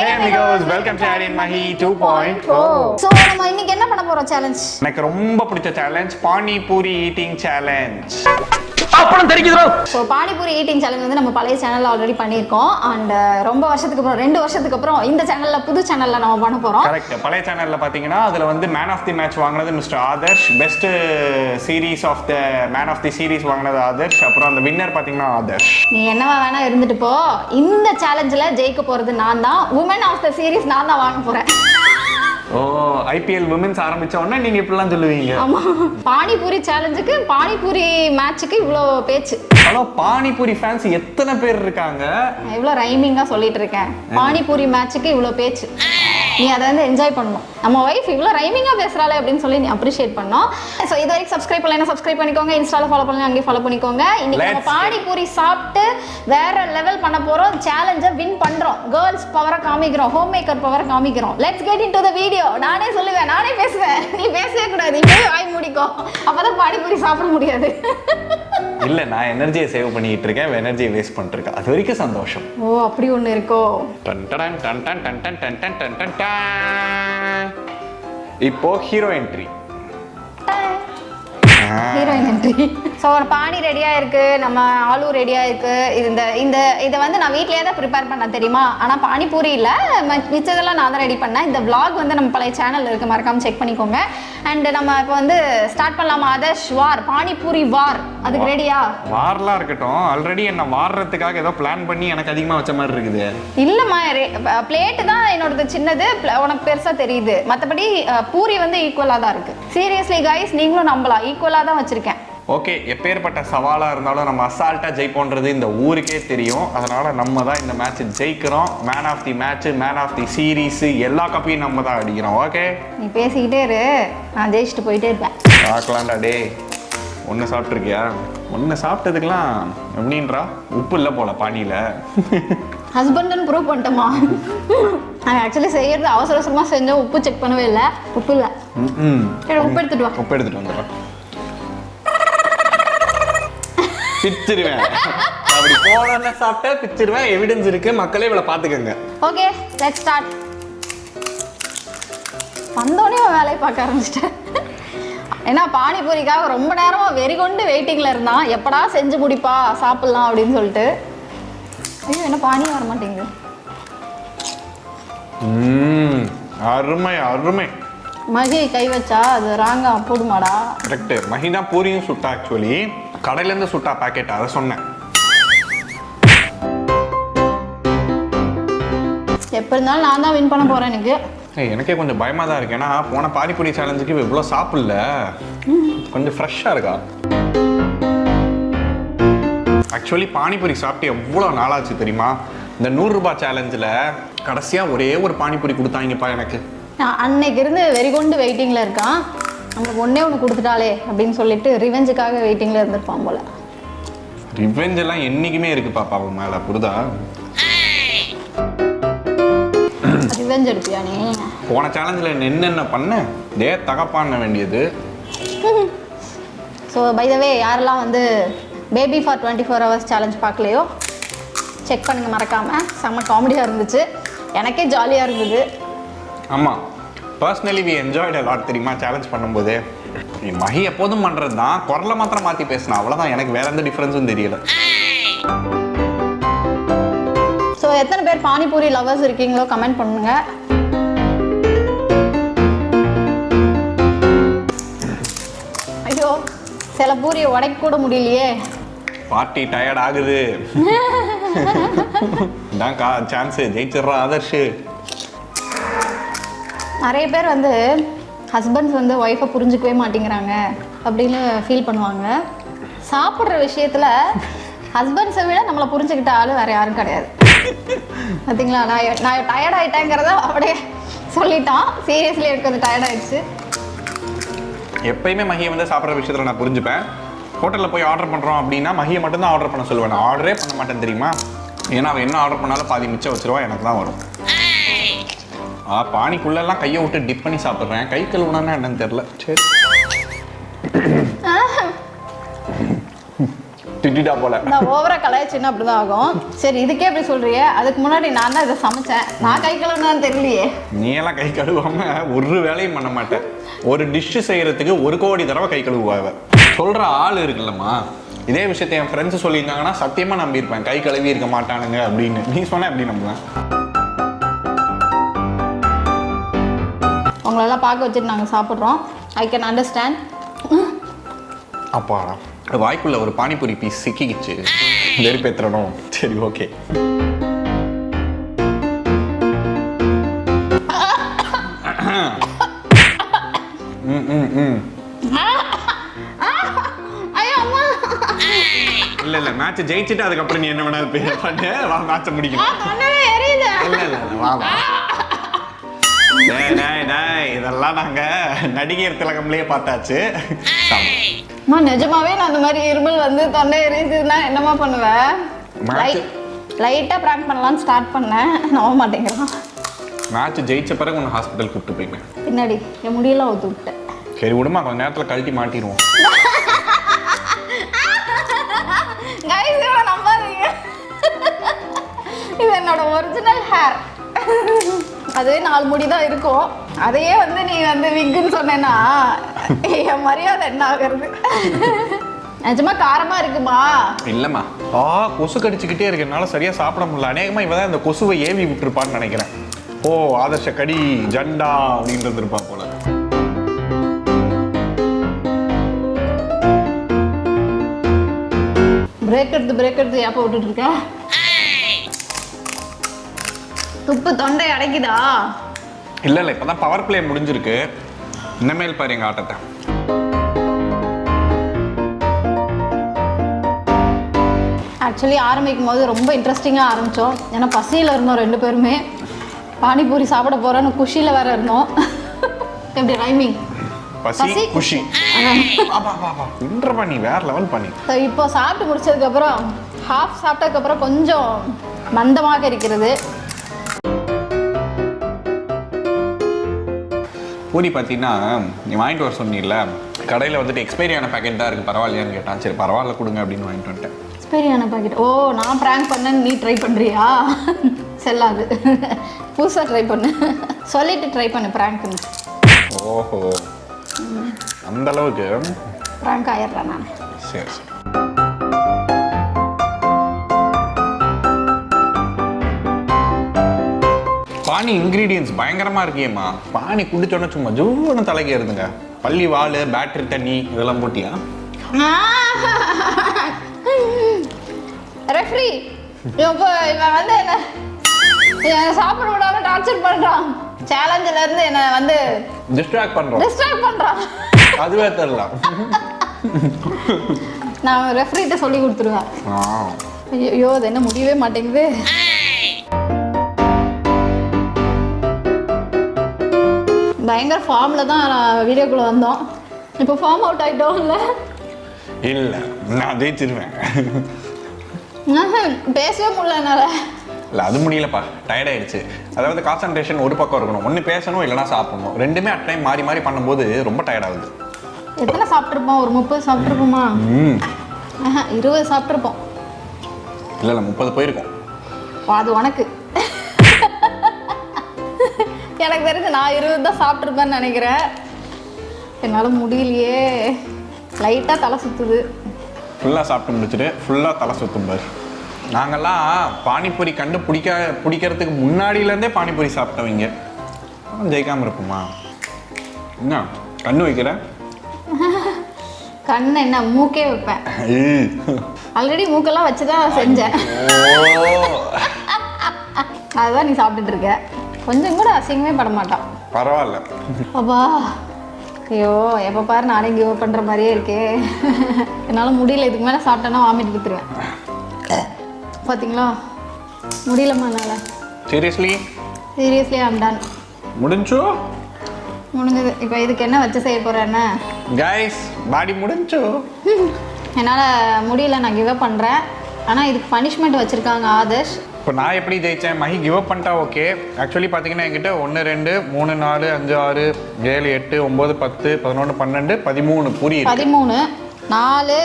Hey amigos, welcome to mahi 2.0. So நம்ம இன்னைக்கு என்ன பண்ண போறோம் சேலஞ்ச்? எனக்கு ரொம்ப பிடிச்ச challenge pani puri eating challenge. அப்பறம் தெரிக்குதோ. So pani puri eating challenge வந்து நம்ம பழைய சேனல்ல ஆல்ரெடி பண்ணிருக்கோம். அண்ட் ரொம்ப வருஷத்துக்கு அப்புறம் 2 வருஷத்துக்கு அப்புறம் இந்த சேனல்ல புது சேனல்ல நம்ம பண்ண போறோம். கரெக்ட். பழைய சேனல்ல பாத்தீங்கன்னா அதுல வந்து மேன் ஆஃப் தி மேட்ச் வாங்குனது mister Adarsh, best series of the man of the series வாங்குனது ஆதர்ஷ், அப்புறம் அந்த வின்னர் பாத்தீங்கன்னா ஆதர்ஷ். நீ என்னவா வேணா இருந்துட்டு போ. இந்த சேலஞ்சில ஜெயிக்க போறது நான் தான். உமன் ஆஃப் தி சீரிஸ் நான் தான் வாங்க போறேன். ஓ, ஐபிஎல் விமென்ஸ் ஆரம்பிச்ச உடனே நீங்க இப்படிலாம் சொல்லுவீங்க. ஆமா, பானிபூரி சேலஞ்சுக்கு பானிபூரி மேட்சுக்கு இவ்ளோ பேச்சு. ஹலோ, பானிபூரி ஃபேன்ஸ் எத்தனை பேர் இருக்காங்க? இவ்ளோ ரைமிங்கா சொல்லிட்டு இருக்கேன். பானிபூரி மேட்சுக்கு இவ்ளோ பேச்சு. நீ அதை வந்து என்ஜாய் பண்ணணும். நம்ம வைஃப் இவ்வளோ ரைமிங்காக பேசுகிறாளே அப்படின்னு சொல்லி நீ அப்ரிஷியேட் பண்ணோம். ஸோ இது வரைக்கும் சப்ஸ்கிரைப் பண்ணலாம், சப்ஸ்கிரைப் பண்ணிக்கோங்க. இன்ஸ்டாவில் ஃபாலோ பண்ணலாம், அங்கேயும் ஃபாலோ பண்ணிக்கோங்க. இன்னைக்கு நம்ம பானிபூரி சாப்பிட்டு வேற லெவல் பண்ண போகிறோம். சேலஞ்சை வின் பண்ணுறோம். கேர்ள்ஸ் பவரை காமிக்கிறோம், ஹோம் மேக்கர் பவரை காமிக்கிறோம். Let's get into the video. நானே சொல்லுவேன், நானே பேசுவேன். நீ பேசவே கூடாது, நீ வாய் மூடிக்கோ. அப்பதான் பானிபூரி சாப்பிட முடியாது. இல்ல, நான் எனர்ஜியை சேவ் பண்ணிட்டு இருக்கேன், எனர்ஜியை வேஸ்ட் பண்ணிட்டு இருக்கேன். அது வரைக்கும் சந்தோஷம். ஓ, அப்படி ஒன்று இருக்கோ? இப்போ hero entry. Heroine entry. So ஒரு பானி ரெடியாக இருக்குது, நம்ம ஆலு ரெடியாக இருக்குது. இதை வந்து நான் வீட்லேயே தான் ப்ரிப்பேர் பண்ணேன் தெரியுமா. ஆனால் பானிபூரி இல்லை, மிச்சதெல்லாம் நான் தான் ரெடி பண்ணேன். இந்த vlog வந்து நம்ம பழைய சேனல் இருக்குது, மறக்காமல் செக் பண்ணிக்கோங்க. அண்ட் நம்ம இப்போ வந்து ஸ்டார்ட் பண்ணலாமா? ஆதர்ஷ் வார், பானிபூரி வார். அதுக்கு ரெடியா? வார்லாம் இருக்கட்டும், ஆல்ரெடி என்ன வாடுறதுக்காக ஏதோ பிளான் பண்ணி எனக்கு அதிகமாக வச்ச மாதிரி இருக்குது. இல்லைம்மா, பிளேட்டு தான் என்னோடது சின்னது, உனக்கு பெருசாக தெரியுது. மற்றபடி பூரி வந்து ஈக்குவலாக தான் இருக்குது. சீரியஸ்லி கைஸ், நீங்களும் நம்பலாம், ஈக்குவலாக தான் வச்சுருக்கேன். ஓகே, எப்பேற்பட்ட சவாலா இருந்தாலும் நம்ம அசால்ட்டா ஜெயிப்போன்றது இந்த ஊருக்கே தெரியும். அதனால நம்ம தான் இந்த மேட்ச் ஜெயிக்கிறோம். Man of the match, man of the series, எல்லா கப்பையும் நம்ம தான் அடிக்கிறோம். ஓகே, நீ பேசிக்கிட்டே இரு, நான் ஜெயிச்சுட்டு போயிட்டே இருப்பேன். பார்க்கலாம்டா. டே, ஒன்று சாப்பிட்ருக்கியா? ஒன்று சாப்பிட்டதுக்கெல்லாம் எப்படின்றா? உப்பு இல்லை போல பானியில். ஹஸ்பண்டுன்னு ப்ரூவ் பண்ணிட்டோமா? நான் ஆக்சுவலி செய்யறது அவசர அவசரமாக செஞ்சோம், உப்பு செக் பண்ணவே இல்லை. உப்பு இல்லை. உப்பு எடுத்துட்டு வா. உப்பு எடுத்துட்டு வந்துடுறேன். பிச்சிருவேன். அப்படி போன சாப்பிட்டா பிச்சிருவேன். எவிடன்ஸ் இருக்கு, மக்களே இவளை பார்த்துக்கங்க. Okay, let's start. வந்தோடனே வேலையை பார்க்க ஆரம்பிச்சிட்டேன். ஏன்னா பானிபூரிக்காக ரொம்ப நேரமா வெறி கொண்டு வெயிட்டிங்ல இருந்தான். எப்படா செஞ்சு முடிப்பா, சாப்பிடலாம் அப்படின்னு சொல்லிட்டு. ஐயோ, என்ன பானியே வர மாட்டேங்குது. அருமை அருமை. மகி கை வச்சா அது ராங்கா போடுமாடா? கரெக்ட். மகி தான் பூரியும் சுட்டா. ஆக்சுவலி கடையிலேருந்து சுட்டா பாக்கெட், அதை சொன்னேன். எப்போ இருந்தாலும் நான் தான் வின் பண்ண போறேன் எனக்கு. எனக்கே கொஞ்சம் பயமா தான் இருக்கு. ஏன்னா போன பானிபூரி சேலஞ்சுக்கு இவ்வளோ சாப்பிடல, கொஞ்சம் ஃப்ரெஷ்ஷாக இருக்கா. ஆக்சுவலி பானிபூரி சாப்பிட்டு எவ்வளோ நாளாச்சு தெரியுமா? இந்த 100 ரூபாய் சேலஞ்சில் கடைசியாக ஒரே ஒரு பானிபூரி கொடுத்தாங்கப்பா எனக்கு. அன்னைக்கு இருந்து வெறி கொண்டு வெயிட்டிங்ல இருக்கான். நமக்கு ஒன்று கொடுத்துட்டாலே அப்படின்னு சொல்லிட்டு ரிவெஞ்சுக்காக வெயிட்டிங்ல இருந்திருப்பான் போல. ரிவெஞ்ச் எல்லாம் என்னைக்குமே இருக்கு பாப்பா அவன் மேல, புரியுதா? ரிவெஞ்ச் எடுப்பியா நீ? போன சேலஞ்சில் என்னென்ன பண்ண டே தகப்பான வேண்டியது. ஸோ பை த வே, யாரெல்லாம் வந்து பேபி ஃபார் 24 ஹவர்ஸ் சேலஞ்ச் பார்க்கலையோ செக் பண்ணுங்க மறக்காம. செம்ம காமெடியாக இருந்துச்சு, எனக்கே ஜாலியாக இருந்தது. ஆமாம், personally we enjoyed a lot தெரியுமா சேலஞ்ச் பண்ணும்போது. மகி எப்போதும் பண்ணுறது தான், குரலை மாத்திரம் மாற்றி பேசினா அவ்வளோதான். எனக்கு வேற எந்த டிஃப்ரென்ஸும் தெரியல. ஸோ எத்தனை பேர் பானிபூரி லவர்ஸ் இருக்கீங்களோ கமெண்ட் பண்ணுங்க. ஐயோ, சில பூரியை உடைக்க கூட முடியலையே. பார்ட்டி டயர்ட் ஆகுது. இதான் சான்ஸ், ஜெயிச்சிடுறா ஆதர்ஷ். நிறைய பேர் வந்து ஹஸ்பண்ட்ஸ் வந்து ஒய்ஃபை புரிஞ்சுக்கவே மாட்டேங்கிறாங்க அப்படின்னு ஃபீல் பண்ணுவாங்க. சாப்பிட்ற விஷயத்தில் ஹஸ்பண்ட்ஸை விட நம்மளை புரிஞ்சுக்கிட்ட ஆள் வேறு யாரும் கிடையாது. பார்த்தீங்களா, நான் டயர்ட் ஆகிட்டேங்கிறத அப்படியே சொல்லிட்டான். சீரியஸ்லி எனக்கு வந்து டயர்ட் ஆகிடுச்சு. எப்பயுமே மகியை வந்து சாப்பிட்ற விஷயத்தில் நான் புரிஞ்சுப்பேன். ஹோட்டலில் போய் ஆர்டர் பண்ணுறோம் அப்படின்னா மகியை மட்டும்தான் ஆர்டர் பண்ண சொல்லுவேன். நான் ஆர்டரே பண்ண மாட்டேன் தெரியுமா. ஏன்னா அவன் என்ன ஆர்டர் பண்ணாலும் பாதி மிச்சம் வச்சிருவா, எனக்கு தான் வரும். பானிக்குள்ளெல்லாம் கையை விட்டு டிப் பண்ணி சாப்பிட்றேன். கை கழுவுனா என்னன்னு தெரியல. சரி, திட்டிட்டா போல. நான் ஓவரா கலாய்ச்சின்னா அப்படிதான் ஆகும். சரி இதுக்கே அப்படி சொல்றியே, அதுக்கு முன்னாடி நான் தான் இதை சமைச்சேன். நான் கை கழுவுனான்னு தெரியலையே. நீ எல்லாம் கை கழுவாம ஒரு வேலையும் பண்ண மாட்டேன். ஒரு டிஷ் செய்யறதுக்கு 1 கோடி தடவை கை கழுவுவாங்க. சொல்ற ஆள் இருக்குல்லம்மா, இதே விஷயத்தை என் ஃப்ரெண்ட்ஸ் சொல்லியிருந்தாங்கன்னா சத்தியமா நம்பியிருப்பேன். கை கழுவி இருக்க மாட்டானுங்க அப்படின்னு. நீ சொன்ன எப்படி நம்புவேன்? உங்களெல்லாம் பார்க்க வச்சுட்டு நாங்கள் சாப்பிட்றோம். I can understand. அப்பாடா, வாய்க்குள்ள ஒரு பானிபூரி பீஸ் சிக்கிக்கிச்சு. வெறுப்பேத்துறணும். சரி, ஓகே. இல்ல மேட்ச் ஜெயிச்சுட்டு அதுக்கப்புறம் நீ என்ன வேணாலும் பண்ணு. வா மேட்ச முடிக்கணும். இல்ல வா வா. இதெல்லாம் நாங்க நடிகர் திலகம்லயே பார்த்தாச்சு. நிஜமாவே நான் அந்த மாதிரி இருமல் வந்து தொண்டை எரியுதுன்னா என்னமா பண்ணுவேன்? லைட்டா பிராங்க் பண்ணலாம்னு ஸ்டார்ட் பண்ணேன். நம்ப மாட்டேங்கிறான். மேட்ச் ஜெயிச்ச பிறகு உன்னை ஹாஸ்பிட்டல் கூப்பிட்டு போயிட்டேன். பின்னாடி என் முடியெல்லாம் ஊத்து விட்டேன். சரி விடுமா, கொஞ்ச நேரத்துல கழட்டி மாட்டிடுவோம். நம்பாதீங்க, இது என்னோட ஒரிஜினல் ஹேர். அதே 4 முடி தான் இருக்கும். அதையே வந்து நீ வந்து விக்குன்னு சொன்னேன்னா என் மரியாதை என்ன ஆகுறது? நிஜமா காரமா இருக்குமா? இல்லம்மா, கொசு கடிச்சுக்கிட்டே இருக்கனால சரியா சாப்பிட முடியல. அநேகமா இவதான் இந்த கொசுவை ஏவி விட்டுருப்பான்னு நினைக்கிறேன். ஓ ஆதர்ஷ கடி ஜண்டா அப்படின்னு இருப்பா போல. பிரேக் எடுத்து ஏப்ப விட்டுட்டு இருக்க. துப்பு தொண்டை அடைக்குதா? இல்ல இப்பதான் பவர் பிளே முடிஞ்சிருக்கு. இனிமேல் பாரு எங்க ஆட்டத்தை. ஆக்சுவலி ஆரம்பிக்கும் போது ரொம்ப இன்ட்ரெஸ்டிங்காக ஆரம்பித்தோம். ஏன்னா பசியில் இருந்தோம் 2 பேருமே. பானிபூரி சாப்பிட போகிறோன்னு குஷியில் வேற இருந்தோம். எப்படி ரைமிங்? பசி குஷி. நீ வேற லெவல் பண்ணி. இப்போ சாப்பிட்டு முடிச்சதுக்கப்புறம் ஹாஃப் சாப்பிட்டதுக்கப்புறம் கொஞ்சம் மந்தமாக இருக்கிறது. பூரி பார்த்தீங்கன்னா நீ வாங்கிட்டு வர சொன்னீங்கல்ல, கடையில் வந்துட்டு எக்ஸ்பைரியான பேக்கெட் தான் இருக்குது, பரவாயில்லையான்னு கேட்டான். சரி பரவாயில்ல கொடுங்க அப்படின்னு வாங்கிட்டு வந்துட்டேன். எக்ஸ்பைரியான பேக்கெட்? ஓ நான் ப்ராங்க் பண்ணேன்னு நீ ட்ரை பண்ணுறியா? செல்லாது, புதுசாக ட்ரை பண்ணு. சொல்லிட்டு ட்ரை பண்ணு ப்ராங்க்னு. ஓஹோ, அந்த அளவுக்கு ப்ராங்க் ஆயிடுறேன் நான். சரி சரி. பானி இன்கிரீடியன்ஸ் பயங்கரமா இருக்கேம்மா. பானி குடிச்சோன்னா சும்மா ஜூன்னு தலைக்கு ஏறுதுங்க. பள்ளி வாழு, பேட்டரி தண்ணி இதெல்லாம் போட்டியா? ரெஃப்ரி இப்போ இவன் வந்து என்ன சாப்பிட விடாம டார்ச்சர் பண்றான். சேலஞ்சில இருந்து என்ன வந்து டிஸ்ட்ராக்ட் பண்றான். அதுவே தெரியல. நான் ரெஃப்ரிட்ட சொல்லி கொடுத்துருவேன். ஐயோ அது என்ன முடியவே மாட்டேங்குது. பயங்கர ஃபார்ம்ல தான் வீடியோக்குள்ள வந்தோம். இப்போ ஃபார்ம் அவுட் ஆயிட்டோம்ல. இல்ல நான் ஜெயிச்சிருவேன். பேசவே முடியல என்னால. இல்லை அது முடியலப்பா, டயர்ட் ஆயிடுச்சு. அதாவது கான்சன்ட்ரேஷன் ஒரு பக்கம் இருக்கணும், ஒன்று பேசணும் இல்லைனா சாப்பிடணும். ரெண்டுமே அட் டைம் மாறி மாறி பண்ணும்போது ரொம்ப டயர்ட் ஆகுது. எத்தனை சாப்பிட்ருப்போம்? ஒரு 30 சாப்பிட்ருப்போமா? 20 சாப்பிட்ருப்போம். இல்லை 30 போயிருக்கோம். அது உனக்கு. எனக்கு தெரிஞ்சு நான் 20 தான் சாப்பிட்ருப்பேன்னு நினைக்கிறேன். என்னால் முடியலையே, லைட்டாக தலை சுற்றுது. ஃபுல்லாக சாப்பிட்டு முடிச்சுட்டு ஃபுல்லாக தலை சுற்றும் பாரு. நாங்கள்லாம் பானிபூரி கண்டு பிடிக்கிறதுக்கு முன்னாடியிலேருந்தே பானிபூரி சாப்பிட்டவங்க. ஜெயிக்காமல் இருப்போமா? என்ன கண்ணு வைக்கிறேன்? கண்ணு என்ன, மூக்கே வைப்பேன். ஆல்ரெடி மூக்கெல்லாம் வச்சு தான் செஞ்சேன். அதுதான் நீ சாப்பிட்டுட்டு இருக்க. கொஞ்சம் கூட அசிங்கமே பட மாட்டான். பரவாயில்ல. அப்பா ஐயோ எப்போ பாரு நானே கிவ் பண்ணுற மாதிரியே இருக்கே. என்னால் முடியல, இதுக்கு மேலே சாப்பிட்டேன்னா வாமிட் கொடுத்துருவேன். பார்த்தீங்களா முடியலம்மா என்னால். Seriously I'm ton. முடிஞ்சது. இப்போ இதுக்கு என்ன வச்சு செய்ய போகிறேன்னு கைஸ், பாடி முடிஞ்சோ. என்னால் முடியல, நான் கிவ் அப் பண்ணுறேன். ஆனால் இதுக்கு பனிஷ்மெண்ட் வச்சுருக்காங்க ஆதர்ஷ். இப்போ நான் எப்படி ஜெயித்தேன்? மஹி கிவ் அப் பண்ணிட்டா ஓகே. ஆக்சுவலி பார்த்தீங்கன்னா என்கிட்ட 1 2 3 4 5 6 7 8 9 10 11 12 13 பூரி. 13 4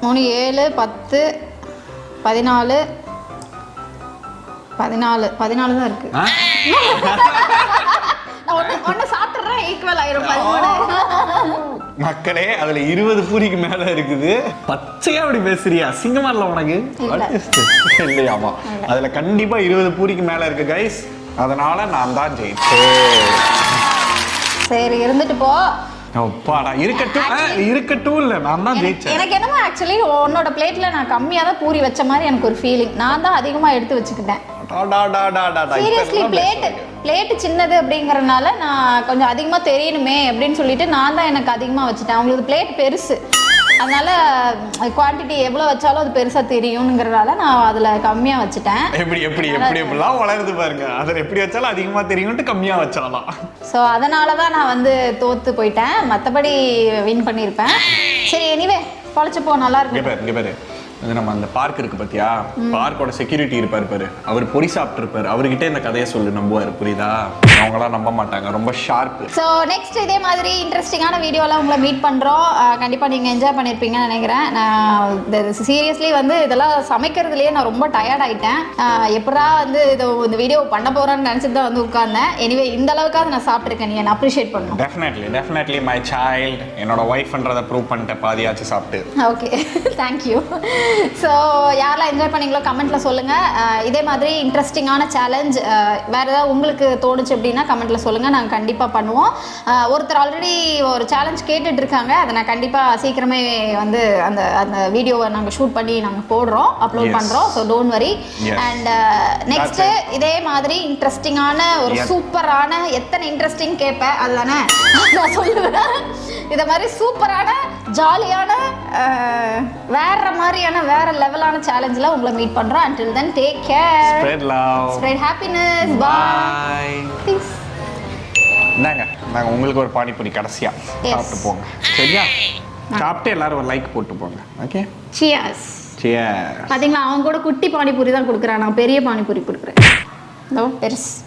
3 7 10 14 14 தான் இருக்கு. நான் ஒன்று சாப்பிட்றேன் ஈக்குவல் ஆயிரும் 13. மக்களே அதுல 20 பூரிக்கு மேல இருக்குது. பச்சையா அப்படி பேசுறியா? அசிங்கமா இல்ல உனக்கு? இல்லையாமா, அதுல கண்டிப்பா 20 பூரிக்கு மேல இருக்கு கைஸ். அதனால நான் தான் ஜெயிச்சேன். சரி இருந்துட்டு போ. அப்பாடா, இருக்கட்டும் இல்ல, நான் தான் ஜெயிச்சேன். எனக்கு என்னமோ ஆக்சுவலி உன்னோட பிளேட்ல நான் கம்மியா தான் பூரி வச்ச மாதிரி எனக்கு ஒரு ஃபீலிங். நான் தான் அதிகமா எடுத்து வச்சுக்கிட்டேன். சீரியஸ்லி பிளேட் சின்னது அப்படிங்கறதுனால நான் கொஞ்சம் அதிகமா தெரியணுமே அப்படின்னு சொல்லிட்டு நான் தான் எனக்கு அதிகமா வச்சுட்டேன். அவங்களுக்கு பிளேட் பெருசு, அதனால குவான்டிட்டி எவ்வளவு வச்சாலும் அது பெருசா தெரியும்ங்கிறதால நான் அதுல கம்மியா வச்சுட்டேன். எப்படிலாம் வளருது பாருங்க. அதுல எப்படி வச்சாலும் அதிகமா தெரியும்ட்டு கம்மியா வச்சாலாம். ஸோ அதனால தான் நான் வந்து தோத்து போயிட்டேன். மற்றபடி வின் பண்ணியிருப்பேன். சரி எனிவே பொழைச்சு போ, நல்லா இருக்கு. இங்க பாரு, அது நம்ம அந்த பார்க் இருக்கு பாத்தியா, பார்க்கோட செக்யூரிட்டி இருப்பாரு பாரு, அவர் பொரி சாப்பிட்டு இருப்பாரு. அவர்கிட்ட இந்த கதையை சொல்லு, நம்புவாரு. புரியுதா? அவங்களாம் நம்ப மாட்டாங்க, ரொம்ப ஷார்ப். ஸோ நெக்ஸ்ட் இதே மாதிரி இன்ட்ரெஸ்டிங்கான வீடியோலாம் உங்களை மீட் பண்ணுறோம். கண்டிப்பாக நீங்கள் என்ஜாய் பண்ணியிருப்பீங்கன்னு நினைக்கிறேன். நான் சீரியஸ்லி வந்து இதெல்லாம் சமைக்கிறதுலேயே நான் ரொம்ப டயர்ட் ஆகிட்டேன். எப்படா வந்து இந்த வீடியோ பண்ண போகிறேன்னு நினச்சிட்டு தான் வந்து உட்கார்ந்தேன். எனிவே இந்த அளவுக்காவது நான் சாப்பிட்ருக்கேன். நீ என்ன அப்ரிஷியேட் பண்ணணும். டெஃபினெட்லி மை சைல்டு, என்னோட ஒய்ஃப்ன்றதை ப்ரூவ் பண்ணிட்டேன் பாதியாச்சு சாப்பிட்டு. Okay, thank you. ஸோ யாரெல்லாம் என்ஜாய் பண்ணீங்களோ கமெண்ட்டில் சொல்லுங்கள். இதே மாதிரி இன்ட்ரெஸ்டிங்கான சேலஞ்ச் வேறு ஏதாவது உங்களுக்கு தோணுச்சு அப்படின்னா கமெண்ட்டில் சொல்லுங்கள். நாங்கள் கண்டிப்பாக பண்ணுவோம். ஒருத்தர் ஆல்ரெடி ஒரு சேலஞ்ச் கேட்டுட்டு இருக்காங்க. அதை நான் கண்டிப்பாக சீக்கிரமே வந்து அந்த அந்த வீடியோவை நாங்கள் ஷூட் பண்ணி நாங்கள் போடுறோம், அப்லோட் பண்ணுறோம். So don't worry. And next இதே மாதிரி இன்ட்ரெஸ்டிங்கான ஒரு சூப்பரான, எத்தனை இன்ட்ரெஸ்டிங் கேட்பேன் அதுதானே நான் சொல்லுவேன். இதை மாதிரி சூப்பரான ஜாலியான வேற மாதிரியான வேற லெவலான சேலஞ்சில் உங்களை மீட் பண்றோம். until then take care, spread love, spread happiness, bye. Peace. நாங்க உங்களுக்கு ஒரு பானிபூரி கடைசியா சாப்பிட்டு போங்க. சரியா? சாப்பிட்டு எல்லாரும் ஒரு லைக் போட்டு போங்க. Okay, cheers. cheers. பாத்தீங்களா, அவன் கூட குட்டி பானிபூரி தான் கொடுக்குறான், நான் பெரிய பானிபூரி கொடுக்குறேன். பெருசு.